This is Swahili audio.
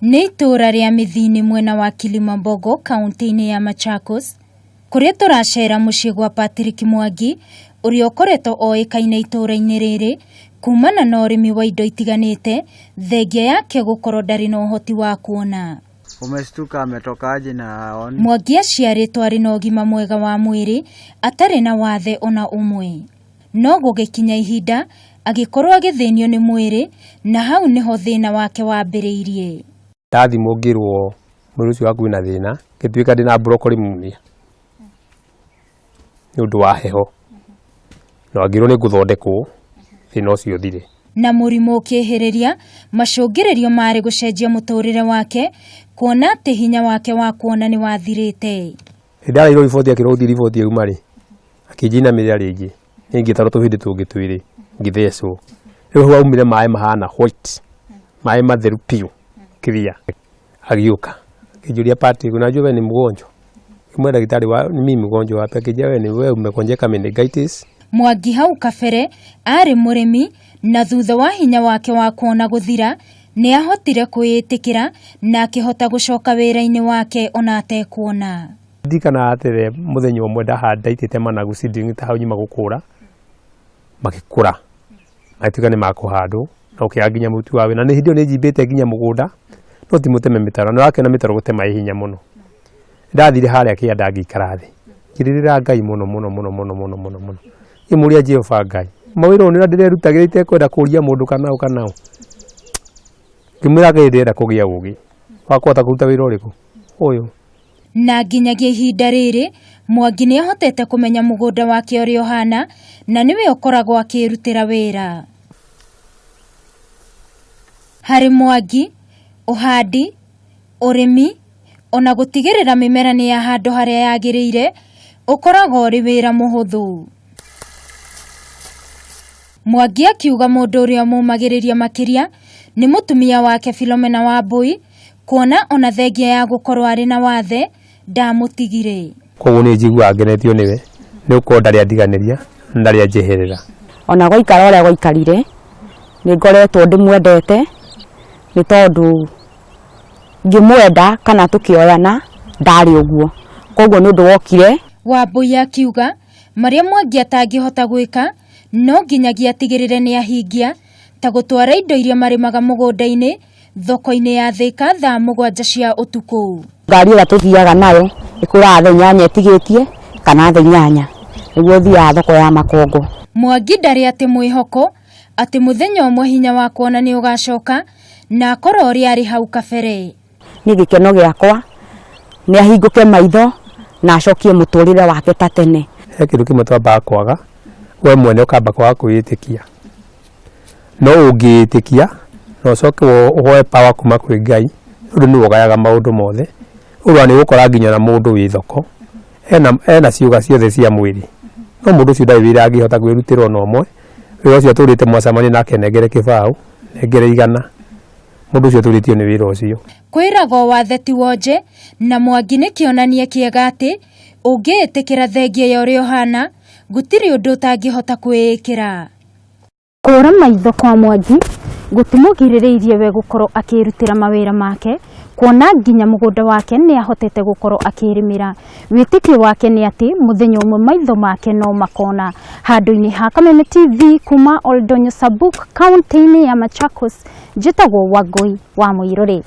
Nĩ itũra rĩa Mĩthini mwena wa Kilimambogo kaunti-inĩ ya Machakos kũrĩa tũracera mũciĩ gwa Patrick Mwangi ũrĩa ũkoretwo oĩkaine itũra-inĩ rĩrĩ kumana na ũrĩmi wa indo itiganĩte thengia yake gũkorwo ndarĩ na ũhoti wa kuona. Umestuka ametokaje na on? Mwangi aciarĩtwo arĩ na ũgima mwega wa mwĩrĩ atarĩ na wathe ona ũmwe. No gũgĩkinya ihinda agĩkorwo agĩthĩnio nĩ mwĩrĩ na hau nĩho thĩna wake wambĩrĩirie. Ndathimwo ngĩrwo mwĩrĩ ũcio waku wĩna thĩna ngĩtuĩka ndĩna broccoli pneumonia nĩ ũndũ wa heho na ngĩrwo nĩ ngũthondekwo thĩna ũcio ũthire. Na mũrimũ ũkĩhĩrĩria macũngĩrĩrio marĩ gũcenjia mũtũrĩre wake kuona atĩ hinya wake wa kuona nĩ wathirĩte. Ndarĩirwo riboti akĩrwo gũthiĩ riboti yauma rĩ akĩnjinamĩrĩra rĩngĩ ngĩtarwo tũhĩndĩ tũngĩ twĩrĩ ngĩthecwo. Rĩu hau aumire maĩ mahana white maĩ matheru piũ clear. Agĩũka akĩnjũria Patrick, unajua wewe ni mgonjwa? Kimwe daktari wa mimi mgonjwa wapi? Akijua wewe umekonjeka meningitis. Mwangi hau kabere arĩ mũrĩmi na thutha wa hinya wake wa kuona gũthira nĩ ahotire kwĩĩtĩkĩra na akĩhota gũcoka wĩra-inĩ wake ona atekuona. Ndikana atĩrĩ mũthenya ũmwe ndahanda itĩte managu seedling ta hau nyuma gũkũra magĩkũra agĩtuĩka nĩ makũhandwo na ũkĩaga nginya mũtu wawe na nĩ hĩndĩ ĩyo nĩ njimbĩte nginya mũgũnda no ti mũteme mĩtaro na wakena mĩtaro gũtema hinya mũno. Ndathire harĩa kĩanda ngĩikara thĩ ngĩrĩrĩra Ngai mũno ngĩmũria Jehova Ngai mawĩra ũyũ nĩ ndĩrerutagĩra itekwenda kũria mũndũ kana ngĩmwĩra Ngai ndĩrenda kũgĩa ũgĩ wa kũhota kũruta wĩra ũrĩkũ ũyũ. Na nginyagia ihinda rĩrĩ Mwangi nĩ ahotete kũmenya mũgũnda wake ũrĩa ũhana na nĩwe ũkoragwo akĩrutĩra wĩra. Harĩ Mwangi ũhandi, ũrĩmi ona gũtigĩrĩra mĩmera nĩ yahandwo harĩa yagĩrĩire ũkoragwo ũrĩ wĩra mũhũthũ. Mwangi akiuga mũndũ ũrĩa mũmagĩrĩria makĩria nĩ mũtumia wake Philomena Wambui kuona ona thengia ya gũkorwo arĩ na wathe ndamũtigire. Koguo nĩ njiguaga ngenetio nĩwe nĩ ũkorwo ndarĩ andiganĩria ndarĩ anjeherera. Ona gũikara ũrĩa gũikarire nĩ ngoretwo ndĩmwendete nĩ tondũ ngĩmwenda kana tũkĩoyana ndarĩ ũguo. Koguo nĩ ũndũ wokire. Wambui akiuga marĩa Mwangi atangĩhota gwĩka no nginyagia atigĩrĩre nĩ ahingia ta gũtwara indo iria marĩmaga mũgũnda-inĩ thoko-inĩ ya Thĩka thaa 7 cia ũtukũ. Ngari ĩrĩa tũthiaga nayo ĩkũraga thaa 8 ĩtigĩtie kana thaa 8 nĩguo thiaga thoko ya Makongo. Mwangi ndarĩ atĩ mwĩhoko atĩ mũthenya ũmwe hinya wa kuona nĩ ũgacoka na akorwo ũrĩa arĩ hau kabere. Nĩ gĩkeno gĩakwa nĩ ahingũke maitho na acokie mũtũrĩre wake ta tene. He kĩndũ kĩmwe twambaga kwaga we mwene ũkamba kwaga kwĩĩtĩkia no ũngĩĩtĩkia no ũcoke ũhoe power kuma kwĩ Ngai ũndũ nĩ ũgayaga maũndũ mothe. Ũrĩa nĩ gũkora nginya na mũndũ wĩ thoko ena ciũga ciothe cia mwĩrĩ no mũndũ ũcio ndarĩ wĩra angĩhota kwĩrutĩra ona ũmwe. Wĩra ũcio tũrĩte mwacamania nake nengere kĩbaũ nengere 100 mũndũ ũcio tũrĩtio nĩ wĩra ũcio. Kwĩragwo wathe ti wonje na Mwangi nĩ kĩonanie kĩega atĩ ũngĩĩtĩkĩra thengia ya ũrĩa ũhana gũtirĩ ũndũ ũtangĩhota kwĩĩkĩra. Kũra maitho kwa Mwangi gũtimũgirĩrĩirie we gũkorwo akĩrutĩra mawĩra make kuona nginya mũgũnda wake nĩ ahotete gũkorwo akĩrĩmĩra. Wĩtĩkio wake nĩ atĩ mũthenya ũmwe maitho make no makona. Handũ-inĩ ha Kameme TV kuma Oldonyo Sabuk kaunti-inĩ ya Machakos njĩtagwo Wangui wa Mũirũrĩ.